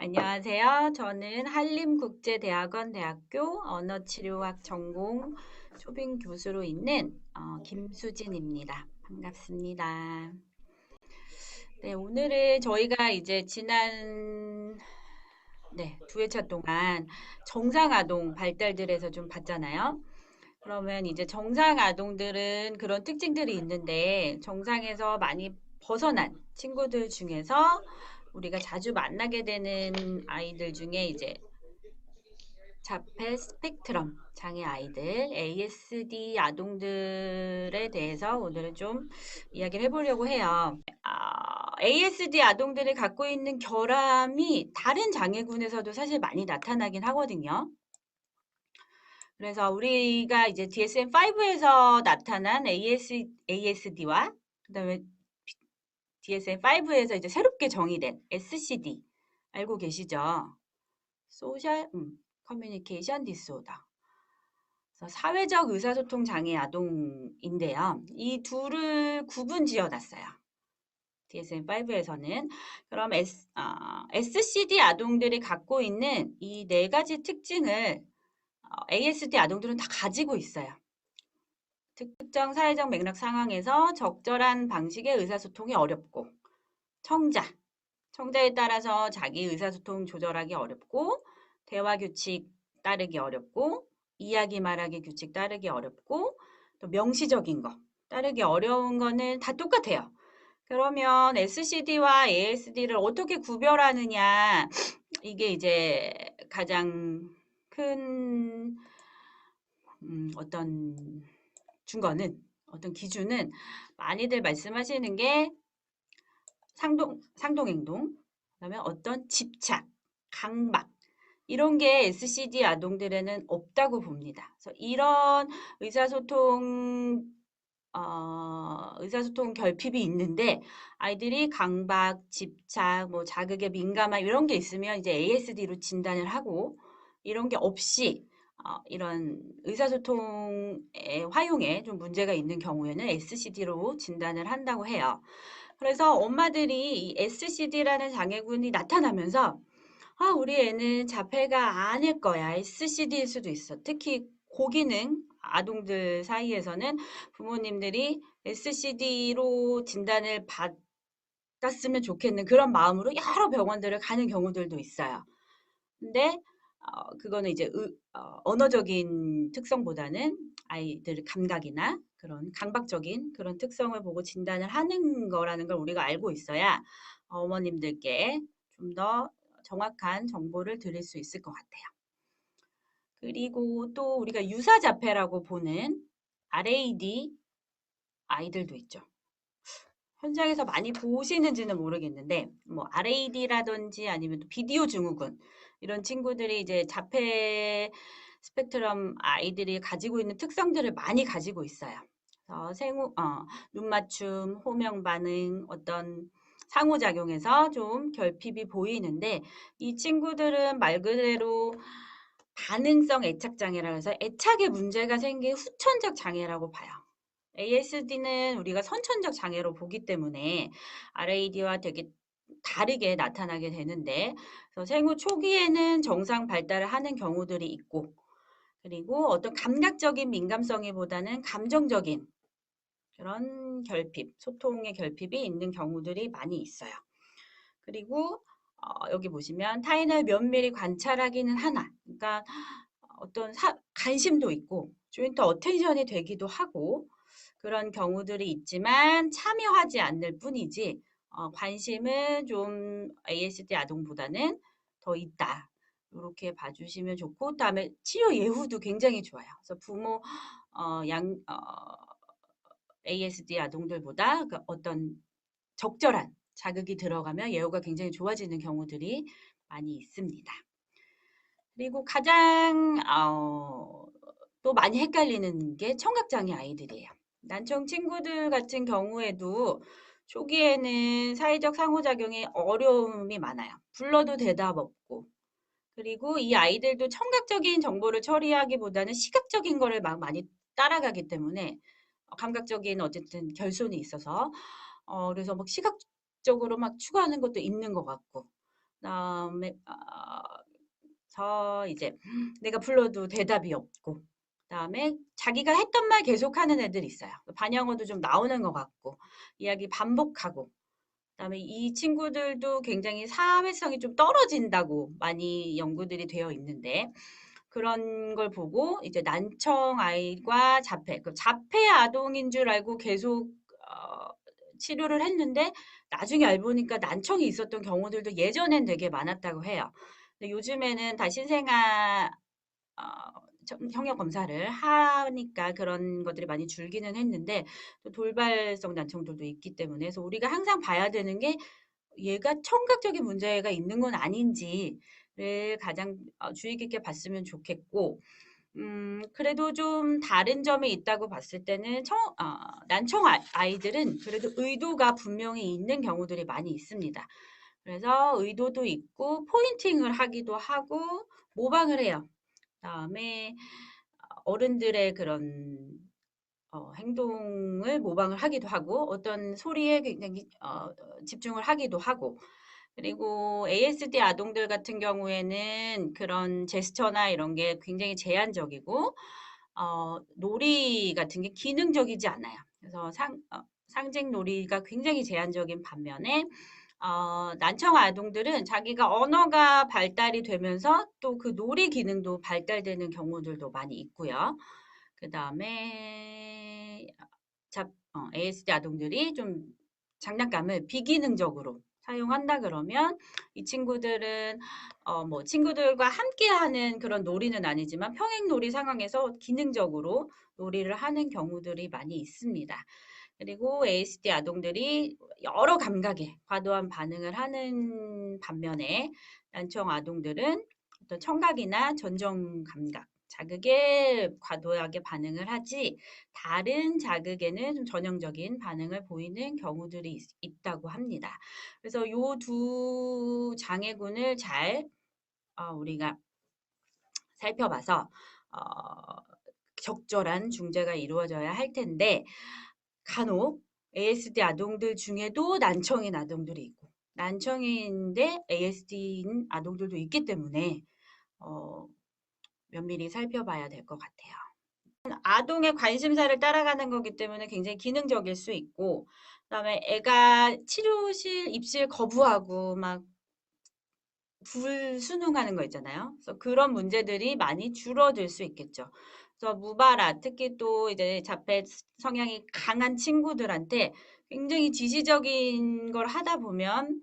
안녕하세요. 저는 한림국제대학원 대학교 언어치료학 전공 초빙 교수로 있는 김수진입니다. 반갑습니다. 네, 오늘은 저희가 이제 지난 두 회차 동안 정상 아동 발달들에서 좀 봤잖아요. 그러면 이제 정상 아동들은 그런 특징들이 있는데 정상에서 많이 벗어난 친구들 중에서 우리가 자주 만나게 되는 아이들 중에 이제 자폐 스펙트럼 장애 아이들, ASD 아동들에 대해서 오늘은 좀 이야기를 해보려고 해요. ASD 아동들이 갖고 있는 결함이 다른 장애군에서도 사실 많이 나타나긴 하거든요. 그래서 우리가 이제 DSM-5에서 나타난 ASD와 그다음에 DSM-5에서 이제 새롭게 정의된 SCD 알고 계시죠? 소셜 커뮤니케이션 디스오더. 그래서 사회적 의사소통 장애 아동인데요. 이 둘을 구분 지어놨어요. DSM-5에서는. 그럼 SCD 아동들이 갖고 있는 이 네 가지 특징을 ASD 아동들은 다 가지고 있어요. 특정 사회적 맥락 상황에서 적절한 방식의 의사소통이 어렵고 청자에 따라서 자기 의사소통 조절하기 어렵고 대화 규칙 따르기 어렵고 이야기 말하기 규칙 따르기 어렵고 또 명시적인 거 따르기 어려운 거는 다 똑같아요. 그러면 SCD와 ASD를 어떻게 구별하느냐 이게 이제 가장 큰 어떤 어떤 기준은 많이들 말씀하시는 게 상동행동, 그다음에 어떤 집착, 강박 이런 게 SCD 아동들에는 없다고 봅니다. 그래서 이런 의사소통 의사소통 결핍이 있는데 아이들이 강박, 집착, 뭐 자극에 민감함 이런 게 있으면 이제 ASD로 진단을 하고 이런 게 없이 이런 의사소통의 활용에 좀 문제가 있는 경우에는 SCD로 진단을 한다고 해요. 그래서 엄마들이 이 SCD라는 장애군이 나타나면서 우리 애는 자폐가 아닐 거야. SCD일 수도 있어. 특히 고기능 아동들 사이에서는 부모님들이 SCD로 진단을 받았으면 좋겠는 그런 마음으로 여러 병원들을 가는 경우들도 있어요. 근데 그거는 이제 언어적인 특성보다는 아이들 감각이나 그런 강박적인 그런 특성을 보고 진단을 하는 거라는 걸 우리가 알고 있어야 어머님들께 좀 더 정확한 정보를 드릴 수 있을 것 같아요. 그리고 또 우리가 유사자폐라고 보는 RAD 아이들도 있죠. 현장에서 많이 보시는지는 모르겠는데 뭐 RAD라든지 아니면 또 비디오 증후군 이런 친구들이 이제 자폐 스펙트럼 아이들이 가지고 있는 특성들을 많이 가지고 있어요. 눈 맞춤, 호명 반응, 어떤 상호작용에서 좀 결핍이 보이는데 이 친구들은 말 그대로 반응성 애착 장애라 해서 애착에 문제가 생긴 후천적 장애라고 봐요. ASD는 우리가 선천적 장애로 보기 때문에 RAD와 되게 다르게 나타나게 되는데 그래서 생후 초기에는 정상 발달을 하는 경우들이 있고 그리고 어떤 감각적인 민감성이보다는 감정적인 그런 결핍, 소통의 결핍이 있는 경우들이 많이 있어요. 그리고 여기 보시면 타인을 면밀히 관찰하기는 하나, 그러니까 어떤 관심도 있고 조인트 어텐션이 되기도 하고 그런 경우들이 있지만 참여하지 않을 뿐이지 관심은 좀 ASD 아동보다는 더 있다. 이렇게 봐주시면 좋고 다음에 치료 예후도 굉장히 좋아요. 그래서 부모 어, 양 ASD 아동들보다 그 어떤 적절한 자극이 들어가면 예후가 굉장히 좋아지는 경우들이 많이 있습니다. 그리고 가장 또 많이 헷갈리는 게 청각장애 아이들이에요. 난청 친구들 같은 경우에도 초기에는 사회적 상호작용에 어려움이 많아요. 불러도 대답 없고. 그리고 이 아이들도 청각적인 정보를 처리하기보다는 시각적인 거를 막 많이 따라가기 때문에 감각적인 어쨌든 결손이 있어서 그래서 막 시각적으로 막 추구하는 것도 있는 것 같고 그다음에 이제 내가 불러도 대답이 없고, 그다음에 자기가 했던 말 계속하는 애들이 있어요. 반영어도 좀 나오는 것 같고, 이야기 반복하고, 그다음에 이 친구들도 굉장히 사회성이 좀 떨어진다고 많이 연구들이 되어 있는데, 그런 걸 보고 이제 난청 아이과 자폐, 그 자폐 아동인 줄 알고 계속 치료를 했는데 나중에 알고 보니까 난청이 있었던 경우들도 예전엔 되게 많았다고 해요. 근데 요즘에는 다 신생아 어, 청력 검사를 하니까 그런 것들이 많이 줄기는 했는데, 또 돌발성 난청들도 있기 때문에, 그래서 우리가 항상 봐야 되는 게 얘가 청각적인 문제가 있는 건 아닌지를 가장 주의 깊게 봤으면 좋겠고, 그래도 좀 다른 점이 있다고 봤을 때는 난청 아이들은 그래도 의도가 분명히 있는 경우들이 많이 있습니다. 그래서 의도도 있고 포인팅을 하기도 하고 모방을 해요. 그다음에 어른들의 그런 행동을 모방을 하기도 하고 어떤 소리에 굉장히 집중을 하기도 하고, 그리고 ASD 아동들 같은 경우에는 그런 제스처나 이런 게 굉장히 제한적이고 놀이 같은 게 기능적이지 않아요. 그래서 상징 놀이가 굉장히 제한적인 반면에 난청 아동들은 자기가 언어가 발달이 되면서 또 그 놀이 기능도 발달되는 경우들도 많이 있고요. 그 다음에 ASD 아동들이 좀 장난감을 비기능적으로 사용한다 그러면 이 친구들은 뭐 친구들과 함께하는 그런 놀이는 아니지만 평행놀이 상황에서 기능적으로 놀이를 하는 경우들이 많이 있습니다. 그리고 ASD 아동들이 여러 감각에 과도한 반응을 하는 반면에 난청 아동들은 어떤 청각이나 전정 감각, 자극에 과도하게 반응을 하지 다른 자극에는 좀 전형적인 반응을 보이는 경우들이 있다고 합니다. 그래서 요 두 장애군을 잘 우리가 살펴봐서 적절한 중재가 이루어져야 할 텐데, 간혹 ASD 아동들 중에도 난청인 아동들이 있고 난청인데 ASD인 아동들도 있기 때문에 면밀히 살펴봐야 될 것 같아요. 아동의 관심사를 따라가는 거기 때문에 굉장히 기능적일 수 있고, 그다음에 애가 치료실 입실 거부하고 막 불순응하는 거 있잖아요. 그래서 그런 문제들이 많이 줄어들 수 있겠죠. 그래서 무바라, 특히 또 이제 자폐 성향이 강한 친구들한테 굉장히 지시적인 걸 하다 보면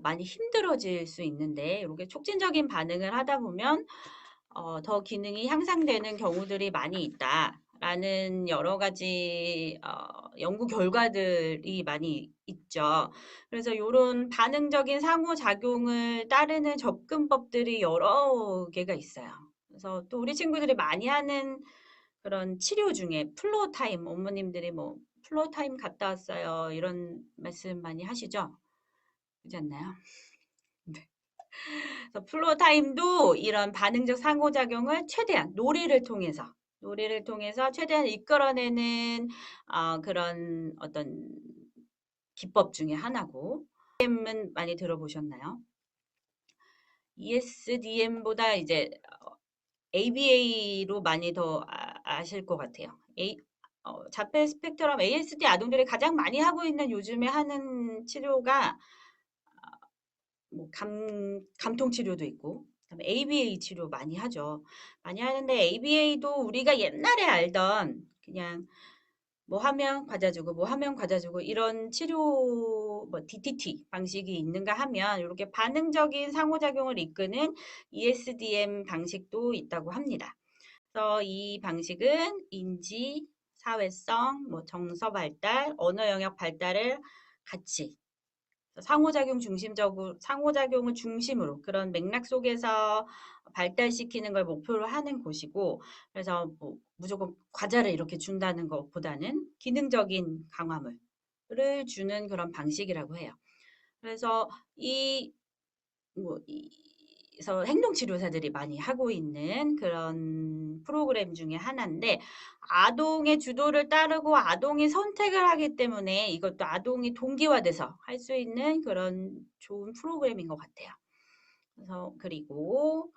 많이 힘들어질 수 있는데, 이렇게 촉진적인 반응을 하다 보면 더 기능이 향상되는 경우들이 많이 있다라는 여러 가지 연구 결과들이 많이 있죠. 그래서 이런 반응적인 상호작용을 따르는 접근법들이 여러 개가 있어요. 그래서 또 우리 친구들이 많이 하는 그런 치료 중에 플로우 타임, 어머님들이 뭐 플로우 타임 갔다 왔어요, 이런 말씀 많이 하시죠? 그렇지 않나요? 그래서 플로우 타임도 이런 반응적 상호작용을 최대한 놀이를 통해서 최대한 이끌어내는 그런 어떤 기법 중에 하나고, ESDM은 많이 들어보셨나요? ESDM보다 이제 ABA로 많이 더 아실 것 같아요. 자폐 스펙트럼 ASD 아동들이 가장 많이 하고 있는 요즘에 하는 치료가 뭐 감통 치료도 있고, 그다음에 ABA 치료 많이 하죠. 많이 하는데 ABA도 우리가 옛날에 알던 그냥 뭐 하면 과자 주고 뭐 하면 과자 주고 이런 치료 뭐 DTT 방식이 있는가 하면 이렇게 반응적인 상호작용을 이끄는 ESDM 방식도 있다고 합니다. 그래서 이 방식은 인지, 사회성, 뭐 정서 발달, 언어 영역 발달을 같이 상호작용을 중심으로 그런 맥락 속에서 발달시키는 걸 목표로 하는 곳이고, 그래서 뭐 무조건 과자를 이렇게 준다는 것보다는 기능적인 강화물을 주는 그런 방식이라고 해요. 그래서 그래서 행동치료사들이 많이 하고 있는 그런 프로그램 중에 하나인데, 아동의 주도를 따르고 아동이 선택을 하기 때문에 이것도 아동이 동기화돼서 할 수 있는 그런 좋은 프로그램인 것 같아요. 그래서 그리고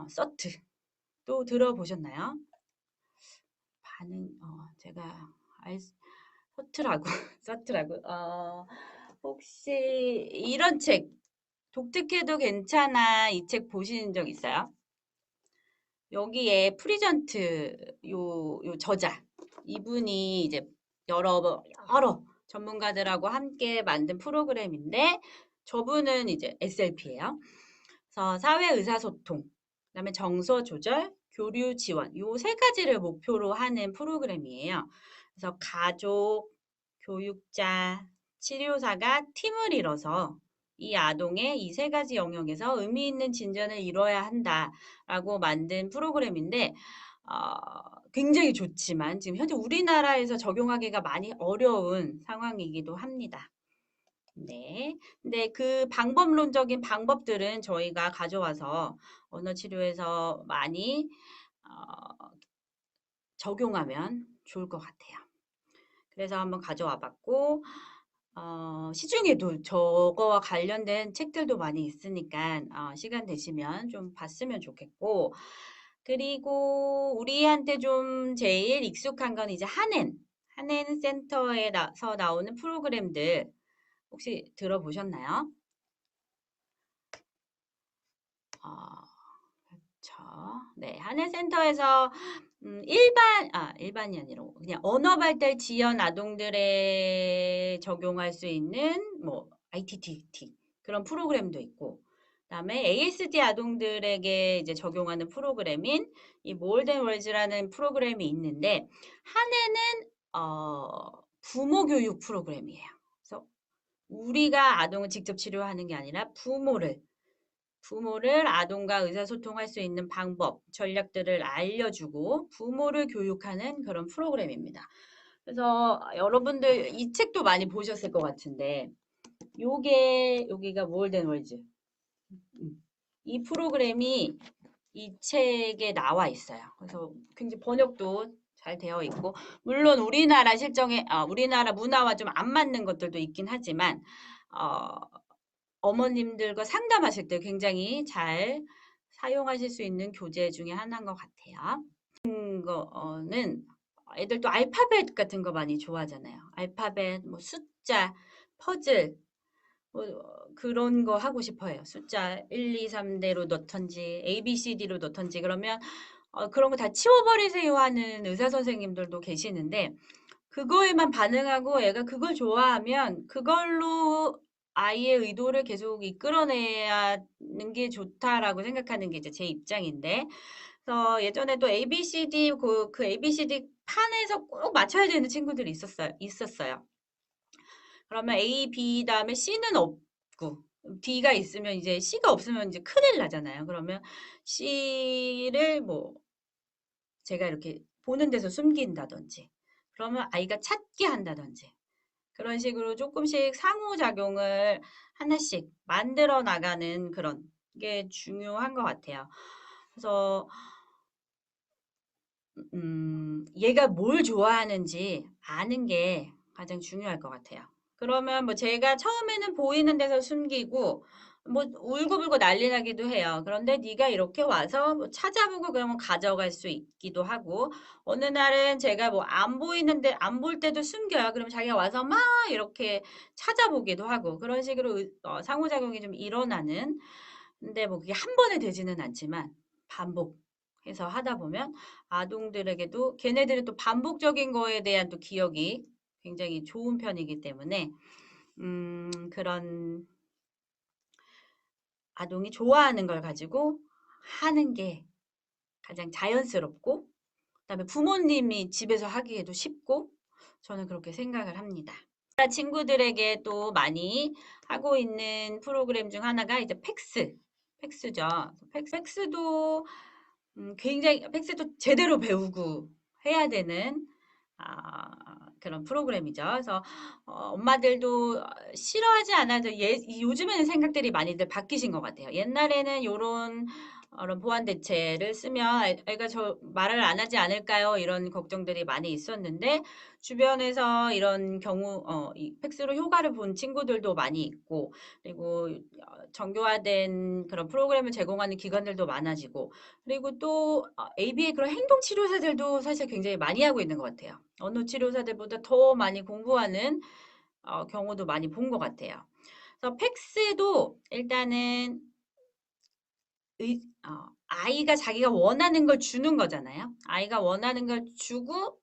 서트 또 들어보셨나요? 제가 서트라고 서트라고 혹시 이런 책 독특해도 괜찮아 이 책 보신 적 있어요? 여기에 프리전트 요 저자 이분이 이제 여러 전문가들하고 함께 만든 프로그램인데 저분은 이제 SLP예요. 그래서 사회 의사소통, 그다음에 정서 조절, 교류 지원 요 세 가지를 목표로 하는 프로그램이에요. 그래서 가족, 교육자, 치료사가 팀을 이뤄서 이 아동의 이 세 가지 영역에서 의미 있는 진전을 이뤄야 한다라고 만든 프로그램인데 굉장히 좋지만 지금 현재 우리나라에서 적용하기가 많이 어려운 상황이기도 합니다. 네. 근데 그 방법론적인 방법들은 저희가 가져와서 언어 치료에서 많이 적용하면 좋을 것 같아요. 그래서 한번 가져와 봤고 시중에도 저거와 관련된 책들도 많이 있으니까 시간 되시면 좀 봤으면 좋겠고 그리고 우리한테 좀 제일 익숙한 건 이제 한엔 센터에서 나오는 프로그램들 혹시 들어보셨나요? 그렇죠. 네, 한해센터에서 일반이 아니라 그냥 언어 발달 지연 아동들에 적용할 수 있는 뭐 ITT 그런 프로그램도 있고 그다음에 ASD 아동들에게 이제 적용하는 프로그램인 이 몰덴 월즈라는 프로그램이 있는데 한해는 부모 교육 프로그램이에요. 그래서 우리가 아동을 직접 치료하는 게 아니라 부모를 아동과 의사소통할 수 있는 방법, 전략들을 알려주고 부모를 교육하는 그런 프로그램입니다. 그래서 여러분들 이 책도 많이 보셨을 것 같은데 여기가 몰덴 월즈. 이 프로그램이 이 책에 나와 있어요. 그래서 굉장히 번역도 잘 되어 있고 물론 우리나라 실정에 우리나라 문화와 좀 안 맞는 것들도 있긴 하지만 어머님들과 상담하실 때 굉장히 잘 사용하실 수 있는 교재 중에 하나인 것 같아요. 거는 애들 또 알파벳 같은 거 많이 좋아하잖아요. 알파벳, 뭐 숫자, 퍼즐 뭐 그런 거 하고 싶어요. 숫자 1, 2, 3대로 넣던지 A, B, C, D로 넣던지 그러면 그런 거 다 치워버리세요 하는 의사 선생님들도 계시는데 그거에만 반응하고 애가 그걸 좋아하면 그걸로 아이의 의도를 계속 이끌어내야 하는 게 좋다라고 생각하는 게 이제 제 입장인데 그래서 예전에도 ABCD 그 ABCD 판에서 꼭 맞춰야 되는 친구들이 있었어요. 그러면 A, B 다음에 C는 없고 D가 있으면 이제 C가 없으면 이제 큰일 나잖아요. 그러면 C를 뭐 제가 이렇게 보는 데서 숨긴다든지 그러면 아이가 찾게 한다든지 그런 식으로 조금씩 상호작용을 하나씩 만들어 나가는 그런 게 중요한 것 같아요. 그래서 얘가 뭘 좋아하는지 아는 게 가장 중요할 것 같아요. 그러면 뭐 제가 처음에는 보이는 데서 숨기고 뭐 울고불고 난리 나기도 해요. 그런데 네가 이렇게 와서 뭐 찾아보고 그러면 가져갈 수 있기도 하고 어느 날은 제가 뭐 안 보이는데 안 볼 때도 숨겨요. 그러면 자기가 와서 막 이렇게 찾아보기도 하고 그런 식으로 상호작용이 좀 일어나는 근데 뭐 그게 한 번에 되지는 않지만 반복해서 하다 보면 아동들에게도 걔네들은 또 반복적인 거에 대한 또 기억이 굉장히 좋은 편이기 때문에 그런 아동이 좋아하는 걸 가지고 하는 게 가장 자연스럽고 그다음에 부모님이 집에서 하기에도 쉽고 저는 그렇게 생각을 합니다. 친구들에게 또 많이 하고 있는 프로그램 중 하나가 이제 팩스죠. 팩스도 굉장히 팩스도 제대로 배우고 해야 되는 그런 프로그램이죠. 그래서 엄마들도 싫어하지 않아도 요즘에는 생각들이 많이들 바뀌신 것 같아요. 옛날에는 요런 그런 보완 대체를 쓰면 애가 저 말을 안 하지 않을까요? 이런 걱정들이 많이 있었는데 주변에서 이런 경우 이 팩스로 효과를 본 친구들도 많이 있고 그리고 정교화된 그런 프로그램을 제공하는 기관들도 많아지고 그리고 또 ABA 그런 행동 치료사들도 사실 굉장히 많이 하고 있는 것 같아요. 언어 치료사들보다 더 많이 공부하는 경우도 많이 본 것 같아요. 그래서 팩스도 일단은 아이가 자기가 원하는 걸 주는 거잖아요. 아이가 원하는 걸 주고,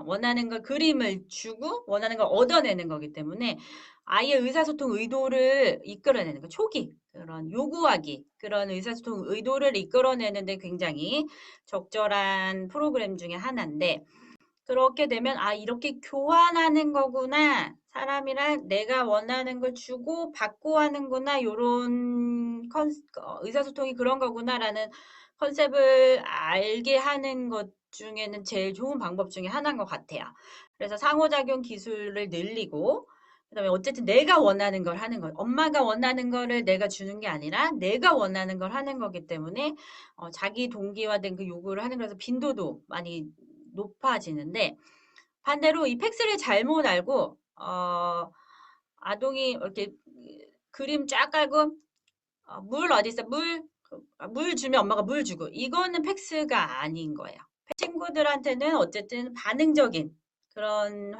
원하는 걸 그림을 주고, 원하는 걸 얻어내는 거기 때문에 아이의 의사소통 의도를 이끌어내는 거, 초기, 그런 요구하기, 그런 의사소통 의도를 이끌어내는데 굉장히 적절한 프로그램 중에 하나인데, 그렇게 되면 이렇게 교환하는 거구나. 사람이랑 내가 원하는 걸 주고 받고 하는구나. 요런 의사소통이 그런 거구나라는 컨셉을 알게 하는 것 중에는 제일 좋은 방법 중에 하나인 것 같아요. 그래서 상호작용 기술을 늘리고 그다음에 어쨌든 내가 원하는 걸 하는 거. 엄마가 원하는 거를 내가 주는 게 아니라 내가 원하는 걸 하는 거기 때문에 자기 동기화된 그 요구를 하는 거라서 빈도도 많이 높아지는데 반대로 이 팩스를 잘못 알고 아동이 이렇게 그림 쫙 깔고 물 어디 있어? 물 주면 엄마가 물 주고 이거는 팩스가 아닌 거예요. 친구들한테는 어쨌든 반응적인 그런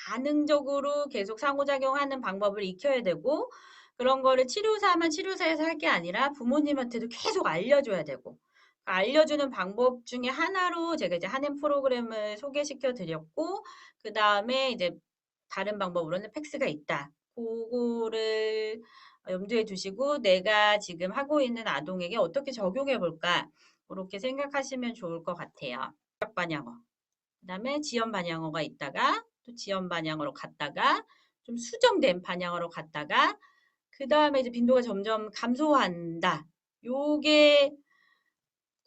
반응적으로 계속 상호작용하는 방법을 익혀야 되고 그런 거를 치료사만 치료사에서 할 게 아니라 부모님한테도 계속 알려줘야 되고 알려주는 방법 중에 하나로 제가 이제 한인 프로그램을 소개시켜 드렸고 그 다음에 이제 다른 방법으로는 팩스가 있다. 그거를 염두에 두시고 내가 지금 하고 있는 아동에게 어떻게 적용해 볼까 그렇게 생각하시면 좋을 것 같아요. 반영어. 그다음에 지연 반영어가 있다가 또 지연 반영어로 갔다가 좀 수정된 반영어로 갔다가 그다음에 이제 빈도가 점점 감소한다. 요게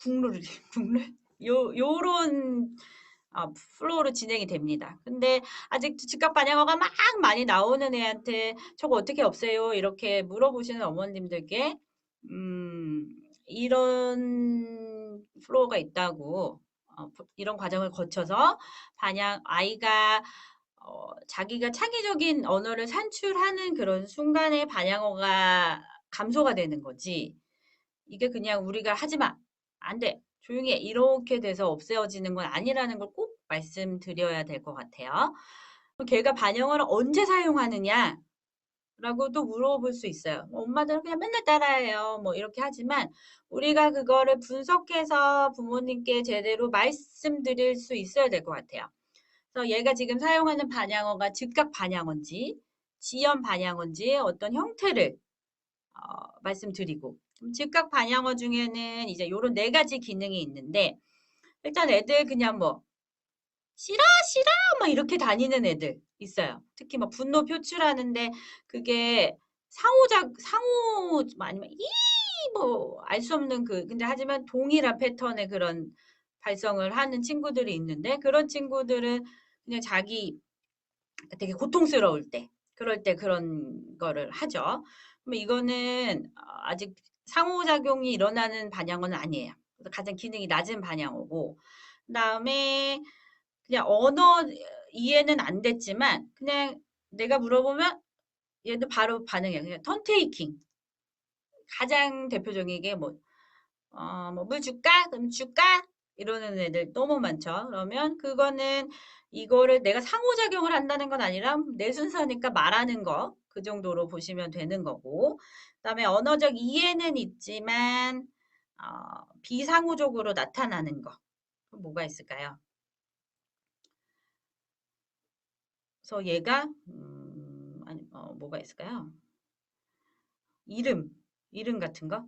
국룰이 국룰 요런 플로우로 진행이 됩니다. 근데 아직 즉각 반영어가 막 많이 나오는 애한테 저거 어떻게 없애요? 이렇게 물어보시는 어머님들께 이런 플로우가 있다고 이런 과정을 거쳐서 아이가 자기가 창의적인 언어를 산출하는 그런 순간에 반영어가 감소가 되는 거지. 이게 그냥 우리가 하지 마. 안 돼. 조용히 해. 이렇게 돼서 없애어지는 건 아니라는 걸 꼭 말씀드려야 될 것 같아요. 걔가 반영어를 언제 사용하느냐? 라고 또 물어볼 수 있어요. 엄마들은 그냥 맨날 따라해요. 뭐 이렇게 하지만 우리가 그거를 분석해서 부모님께 제대로 말씀드릴 수 있어야 될 것 같아요. 그래서 얘가 지금 사용하는 반향어가 즉각 반향어인지 지연 반향어인지 어떤 형태를 말씀드리고 즉각 반향어 중에는 이제 요런 네 가지 기능이 있는데 일단 애들 그냥 뭐 싫어 싫어 막 이렇게 다니는 애들 있어요. 특히 막 분노 표출하는데 그게 상호 아니면 이 뭐 알 수 없는 근데 하지만 동일한 패턴의 그런 발성을 하는 친구들이 있는데 그런 친구들은 그냥 자기 되게 고통스러울 때 그럴 때 그런 거를 하죠. 그럼 이거는 아직 상호작용이 일어나는 반향어는 아니에요. 그래서 가장 기능이 낮은 반향어고 그다음에 그냥 언어 이해는 안 됐지만 그냥 내가 물어보면 얘도 바로 반응해요. 그냥 턴 테이킹. 가장 대표적인 게 뭐 물 줄까? 그럼 줄까? 이러는 애들 너무 많죠. 그러면 그거는 이거를 내가 상호작용을 한다는 건 아니라 내 순서니까 말하는 거. 그 정도로 보시면 되는 거고. 그다음에 언어적 이해는 있지만 비상호적으로 나타나는 거. 그럼 뭐가 있을까요? 그래서 얘가 아니 뭐가 있을까요? 이름 같은 거?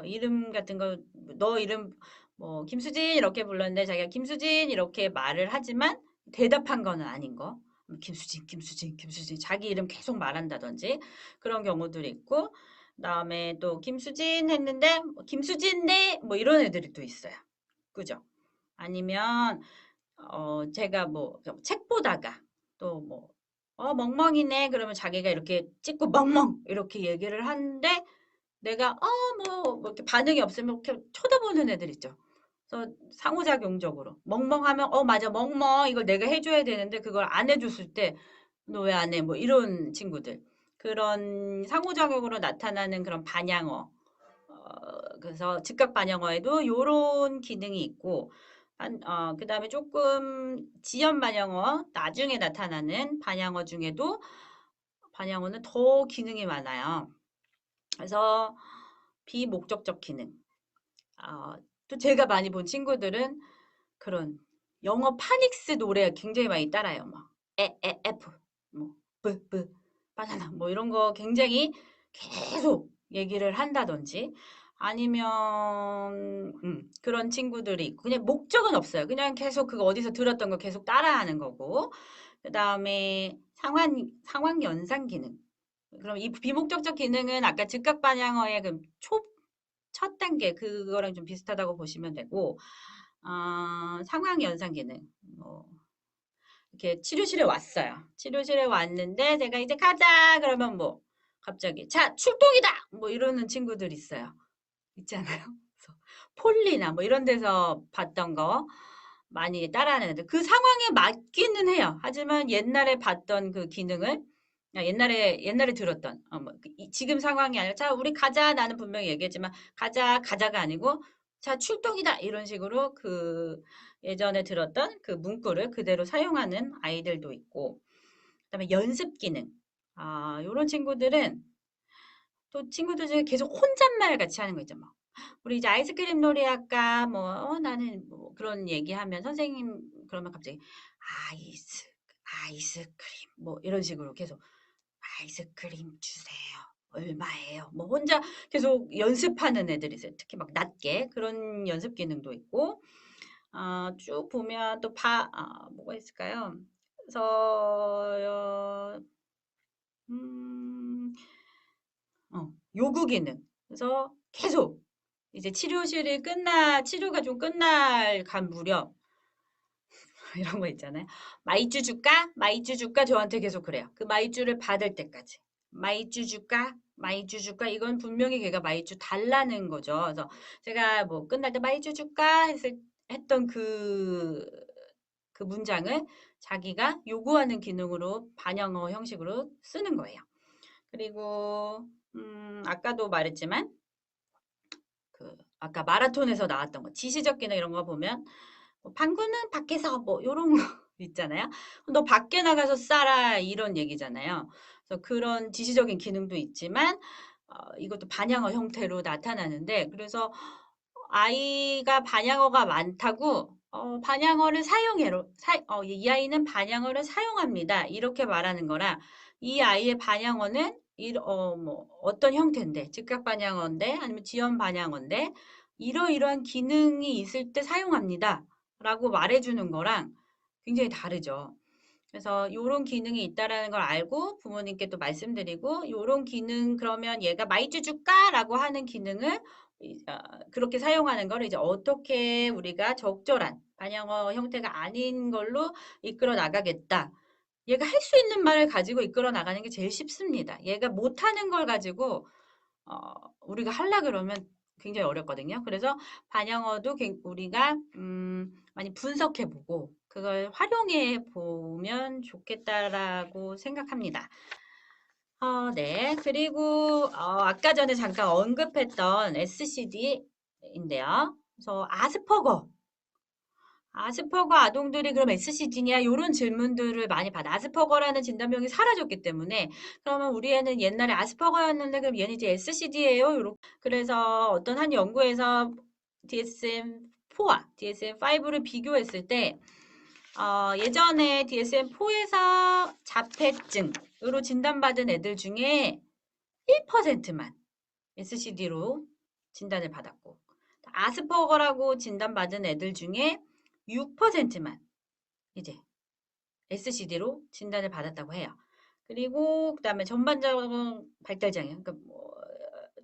이름 같은 거, 너 이름 뭐 김수진 이렇게 불렀는데 자기가 김수진 이렇게 말을 하지만 대답한 거는 아닌 거. 김수진 자기 이름 계속 말한다든지 그런 경우들이 있고 그다음에 또 김수진 했는데 김수진네 뭐 이런 애들이 또 있어요. 그죠? 아니면 제가 뭐 책 보다가 또 뭐 멍멍이네 그러면 자기가 이렇게 찍고 멍멍 이렇게 얘기를 하는데 내가 뭐 이렇게 반응이 없으면 이렇게 쳐다보는 애들 있죠. 그래서 상호작용적으로 멍멍하면 맞아 멍멍 이걸 내가 해줘야 되는데 그걸 안 해줬을 때 너 왜 안 해? 뭐 이런 친구들 그런 상호작용으로 나타나는 그런 반향어 그래서 즉각 반영어에도 요런 기능이 있고 그다음에 조금 지연 반영어 나중에 나타나는 반영어 중에도 반영어는 더 기능이 많아요. 그래서 비목적적 기능. 또 제가 많이 본 친구들은 그런 영어 파닉스 노래 굉장히 많이 따라요. 막 F 뭐 B 바나나 뭐 이런 거 굉장히 계속 얘기를 한다든지 아니면 그런 친구들이 있고 그냥 목적은 없어요. 그냥 계속 그거 어디서 들었던 거 계속 따라하는 거고 그다음에 상황 연상 기능. 그럼 이 비목적적 기능은 아까 즉각 반영어의 첫 단계 그거랑 좀 비슷하다고 보시면 되고 상황 연상 기능 뭐 이렇게 치료실에 왔어요. 치료실에 왔는데 제가 이제 가자 그러면 뭐 갑자기 자 출동이다 뭐 이러는 친구들 있어요. 있잖아요. 그래서 폴리나 뭐 이런 데서 봤던 거 많이 따라하는 애들 그 상황에 맞기는 해요. 하지만 옛날에 봤던 그 기능을 옛날에 들었던 뭐, 지금 상황이 아니라 자 우리 가자 나는 분명히 얘기했지만 가자가 아니고 자 출동이다 이런 식으로 그 예전에 들었던 그 문구를 그대로 사용하는 아이들도 있고 그다음에 연습 기능 요런 친구들은 또 친구들 중에 계속 혼잣말 같이 하는 거 있죠. 뭐. 우리 이제 아이스크림 놀이 할까? 뭐, 나는 뭐 그런 얘기하면 선생님 그러면 갑자기 아이스, 아이스크림 뭐 이런 식으로 계속 아이스크림 주세요. 얼마예요? 뭐 혼자 계속 연습하는 애들이 있어요. 특히 막 낮게 그런 연습 기능도 있고 쭉 보면 또 뭐가 있을까요? 그래서 음, 요구 기능. 그래서 계속 이제 치료가 좀 끝날 간 무렵 이런 거 있잖아요. 마이쮸 줄까? 마이쮸 줄까? 저한테 계속 그래요. 그 마이쮸를 받을 때까지. 마이쮸 줄까? 마이쮸 줄까? 이건 분명히 걔가 마이쮸 달라는 거죠. 그래서 제가 뭐 끝날 때 마이쮸 줄까? 했던 그 문장을 자기가 요구하는 기능으로 반영어 형식으로 쓰는 거예요. 그리고 아까도 말했지만 아까 마라톤에서 나왔던 거 지시적 기능 이런 거 보면 뭐 방구는 밖에서 뭐 요런 거 있잖아요. 너 밖에 나가서 싸라 이런 얘기잖아요. 그래서 그런 지시적인 기능도 있지만 이것도 반향어 형태로 나타나는데 그래서 아이가 반향어가 많다고 반향어를 이 아이는 반향어를 사용합니다. 이렇게 말하는 거라 이 아이의 반향어는 뭐 어떤 형태인데 즉각 반향어인데 아니면 지연 반향어인데 이러이러한 기능이 있을 때 사용합니다. 라고 말해주는 거랑 굉장히 다르죠. 그래서 요런 기능이 있다라는 걸 알고 부모님께 또 말씀드리고 요런 기능 그러면 얘가 마이쮸 줄까라고 하는 기능을 그렇게 사용하는 거를 이제 어떻게 우리가 적절한 반영어 형태가 아닌 걸로 이끌어 나가겠다. 얘가 할 수 있는 말을 가지고 이끌어 나가는 게 제일 쉽습니다. 얘가 못하는 걸 가지고 우리가 하려 그러면 굉장히 어렵거든요. 그래서 반영어도 우리가 많이 분석해보고 그걸 활용해 보면 좋겠다라고 생각합니다. 네. 그리고 아까 전에 잠깐 언급했던 SCD인데요. 그래서 아스퍼거 아동들이 그럼 SCD냐? 이런 질문들을 많이 받아. 아스퍼거라는 진단명이 사라졌기 때문에 그러면 우리 애는 옛날에 아스퍼거였는데 그럼 얘는 이제 SCD예요? 그래서 어떤 한 연구에서 DSM-4와 DSM-5를 비교했을 때 예전에 DSM-4에서 자폐증으로 진단받은 애들 중에 1%만 SCD로 진단을 받았고 아스퍼거라고 진단받은 애들 중에 6%만 이제 SCD로 진단을 받았다고 해요. 그리고 그다음에 전반적인 발달장애, 그러니까 뭐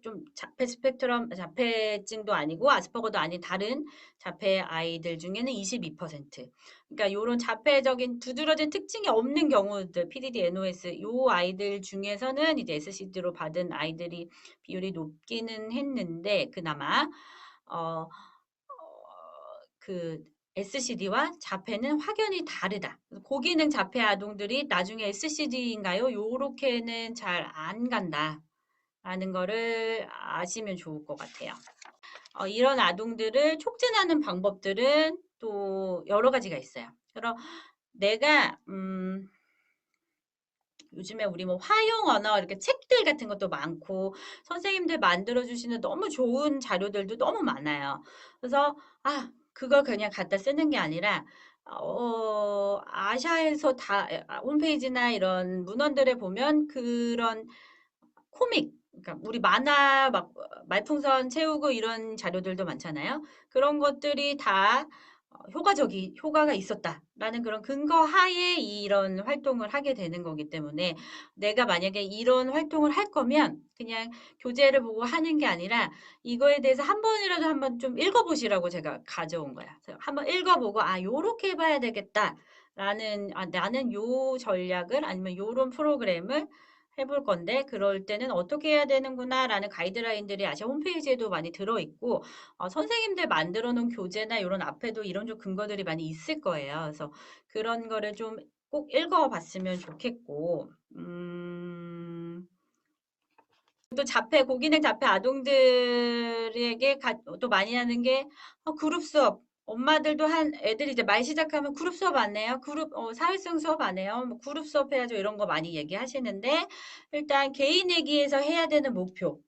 좀 자폐 스펙트럼, 자폐증도 아니고 아스퍼거도 아닌 다른 자폐 아이들 중에는 22%. 그러니까 요런 자폐적인 두드러진 특징이 없는 경우들, PDD, NOS 요 아이들 중에서는 이제 SCD로 받은 아이들이 비율이 높기는 했는데 그나마 어, 그 SCD와 자폐는 확연히 다르다. 고기능 자폐 아동들이 나중에 SCD인가요? 요렇게는 잘 안 간다. 라는 거를 아시면 좋을 것 같아요. 이런 아동들을 촉진하는 방법들은 또 여러 가지가 있어요. 그럼 내가 요즘에 우리 뭐 화용 언어 이렇게 책들 같은 것도 많고 선생님들 만들어 주시는 너무 좋은 자료들도 너무 많아요. 그래서 그걸 그냥 갖다 쓰는 게 아니라 아샤에서 다 홈페이지나 이런 문헌들에 보면 그런 코믹 그러니까 우리 만화 막 말풍선 채우고 이런 자료들도 많잖아요. 그런 것들이 다 효과가 있었다라는 그런 근거 하에 이런 활동을 하게 되는 거기 때문에 내가 만약에 이런 활동을 할 거면 그냥 교재를 보고 하는 게 아니라 이거에 대해서 한 번이라도 한번 좀 읽어보시라고 제가 가져온 거야. 그래서 한번 읽어보고 요렇게 해봐야 되겠다라는 나는 요 전략을 아니면 요런 프로그램을 해볼 건데 그럴 때는 어떻게 해야 되는구나라는 가이드라인들이 아시아 홈페이지에도 많이 들어있고 선생님들 만들어 놓은 교재나 이런 앞에도 이런 좀 근거들이 많이 있을 거예요. 그래서 그런 거를 좀 꼭 읽어봤으면 좋겠고 또 고기능 자폐 아동들에게 또 많이 하는 게 그룹 수업 엄마들도 애들이 이제 말 시작하면 그룹 수업 안 해요? 사회성 수업 안 해요? 뭐 그룹 수업 해야죠. 이런 거 많이 얘기하시는데 일단 개인 얘기에서 해야 되는 목표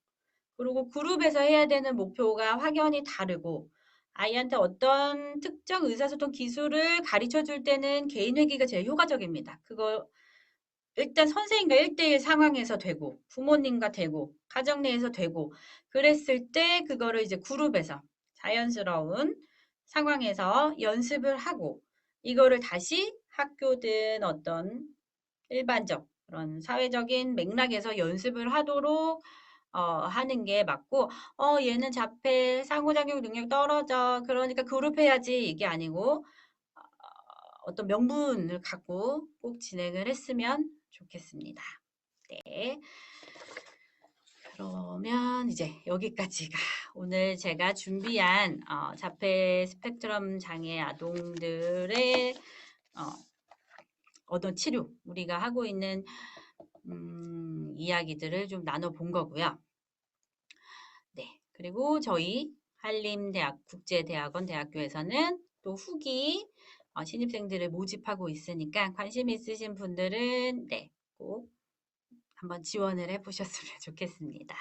그리고 그룹에서 해야 되는 목표가 확연히 다르고 아이한테 어떤 특정 의사소통 기술을 가르쳐 줄 때는 개인 회기가 제일 효과적입니다. 그거 일단 선생님과 1대1 상황에서 되고 부모님과 되고 가정 내에서 되고 그랬을 때 그거를 이제 그룹에서 자연스러운 상황에서 연습을 하고 이거를 다시 학교든 어떤 일반적 그런 사회적인 맥락에서 연습을 하도록 하는 게 맞고 얘는 자폐 상호작용 능력 떨어져 그러니까 그룹 해야지 이게 아니고 어떤 명분을 갖고 꼭 진행을 했으면 좋겠습니다. 네. 그러면 이제 여기까지가 오늘 제가 준비한 자폐 스펙트럼 장애 아동들의 어떤 치료 우리가 하고 있는 이야기들을 좀 나눠본 거고요. 네. 그리고 저희 한림대학 국제대학원 대학교에서는 또 후기 신입생들을 모집하고 있으니까 관심 있으신 분들은 네, 꼭 한번 지원을 해보셨으면 좋겠습니다.